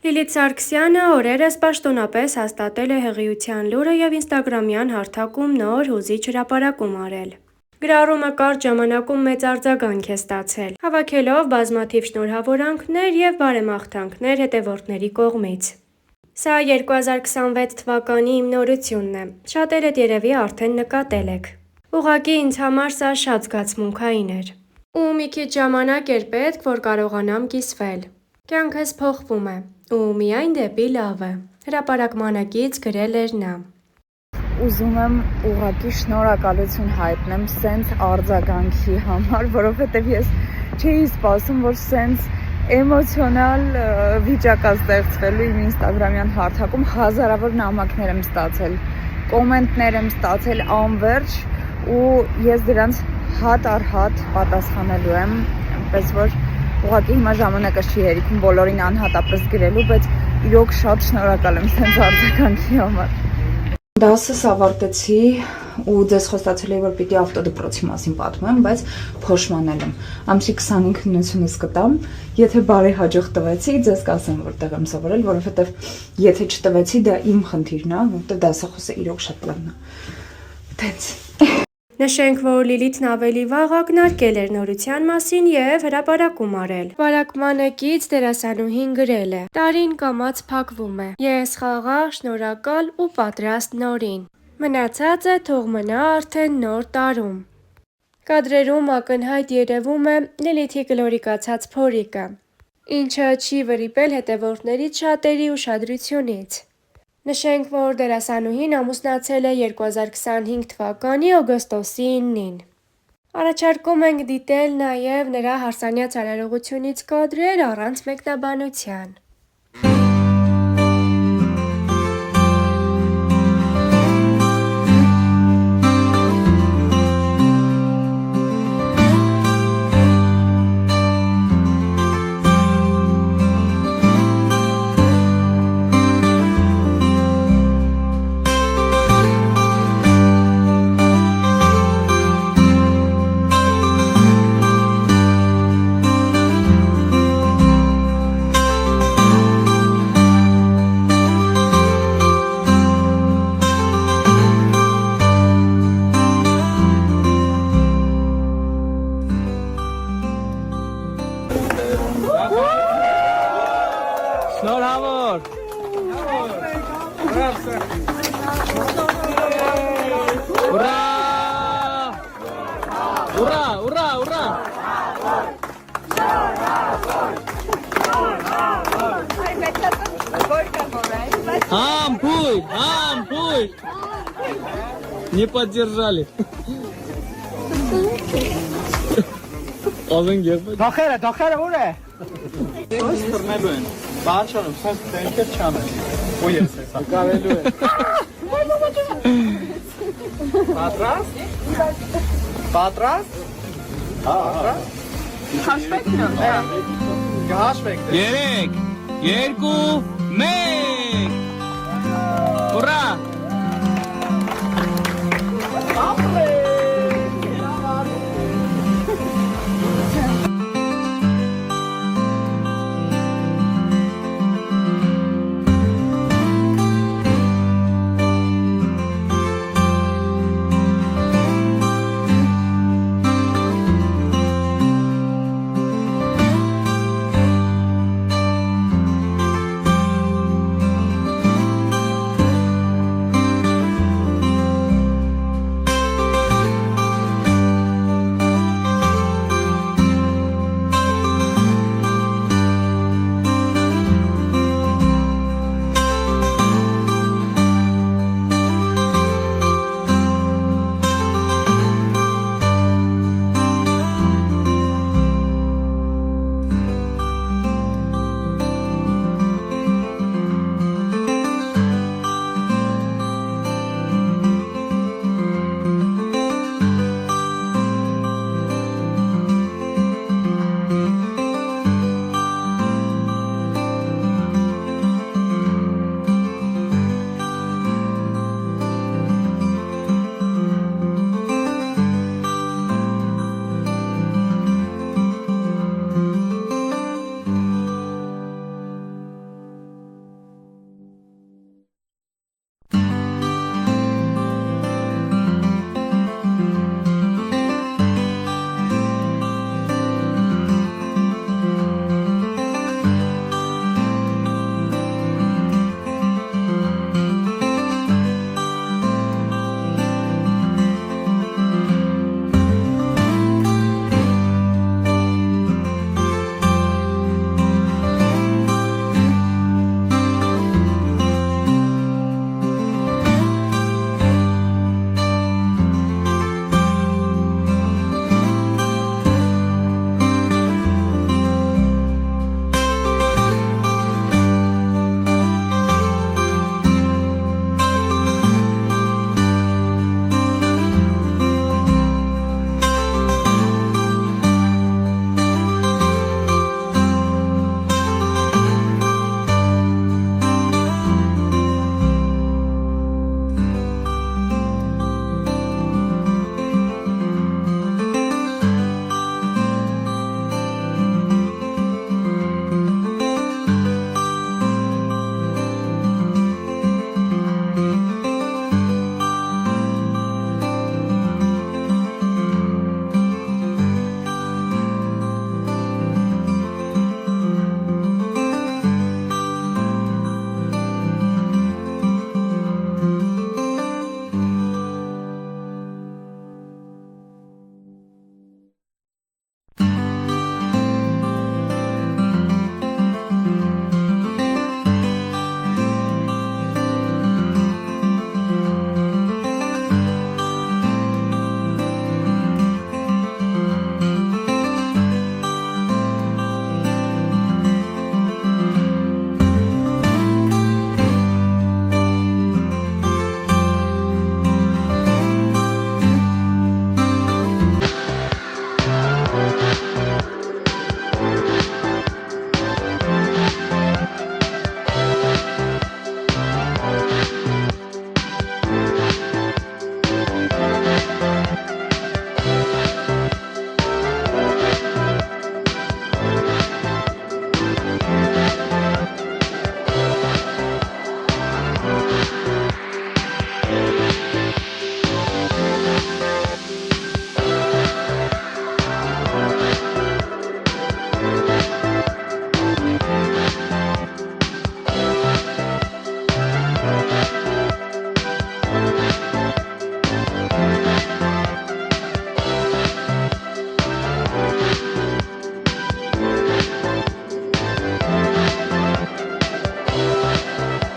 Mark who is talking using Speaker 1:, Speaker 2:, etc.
Speaker 1: Լիլիթ Սարգսյանը օրերս պաշտոնապես հաստատել է հղիության լուրը և ինստագրամյան հարթակում նոր հուզիչ հրապարակում արել։ Գրառումը կարճ ժամանակում մեծ արձագանք է ստացել, հավաքելով բազմաթիվ շնորհավորանքներ և բարեմաղթանքներ հետևորդների կողմից։ Սա 2026 թվականի իմ նորությունն է, շատերդ երևի արդեն նկատել եք։ Ուղղակի ինձ համար սա շատ զգացմունքային էր։ Ու մի քիչ ժամանակ էր պետք, որ կարողանամ կիսվել։ Կյանքս փոխվում է, ու միայն դեպի լավը, հրապարակմանակից գրել էր նա։
Speaker 2: Ուզում եմ ուղղակի շնորհակալություն հայտնեմ սենց արձագանքի համար, որովհետև ես չէի սպասում, որ սենց էմոցիոնալ վիճակ է ստեղծվելու իմ ինստագրամյան հարթակում, հազարավոր նամակներ եմ ստացել, կոմենտներ եմ ստացել անվերջ ու ես դրանց հատ առ հատ պատասխանելու եմ, այնպես որ ուղղակի հիմա ժամանակը չի հերիքում բոլորին անհատապես գրելու, բայց իրոք շատ շնորհակալ եմ սենց արձագանքի համար։ Դասս ավարտեցի ու ձեզ խոստացել էի, որ պիտի ավտոդպրոցի մասին պատմեմ, բայց փոշմանել եմ։ Ամսի 25-ից կտամ, եթե բարի հաջող տվեցի, ձեզ կասեմ, որտեղ եմ սովորել, որովհետև եթե չտվեցի, դա իմ խնդիրն է, որովհետև դասախոսը իրոք շատ լավն է։ Տենց։
Speaker 1: Նշենք, որ Լիլիթն ավելի վաղ ակնարկել էր նորության մասին և հրապարակում արել։ Հրապարակմանակից դերասանուհին գրել է. «Տարին կամաց փակվում է։ Ես խաղաղ, շնորհակալ ու պատրաստ նորին։ Մնացածը թող մնա արդեն նոր տարում»։ Կադրերում ակնհայտ երևում է Լիլիթի գլորիկացած փորիկը, ինչը չի վրիպել հետևորդներից շատերի ուշադրությունից։ Նշենք, որ դերասանուհին ամուսնացել է 2025 թվականի օգոստոսի 9-ին։ Առաջարկում ենք դիտել նաև նրա հարսանյաց արարողությունից կադրեր առանց մեկնաբանության։
Speaker 3: Շնորհավոր։ Ուրա! Ուրա, ուրա, ուրա։ Ампуль, ампуль. Не поддержали. Դախերը ուր է։ Ո՞ս թռնելու են։ Բանջարում, սենց տենքեր չանեն։ Ու ես էսա։ Կարելու է։ Պատրաստ։ Հաշվեք նո։ Հաշվեք։ 3, 2, 1։ Ուրա։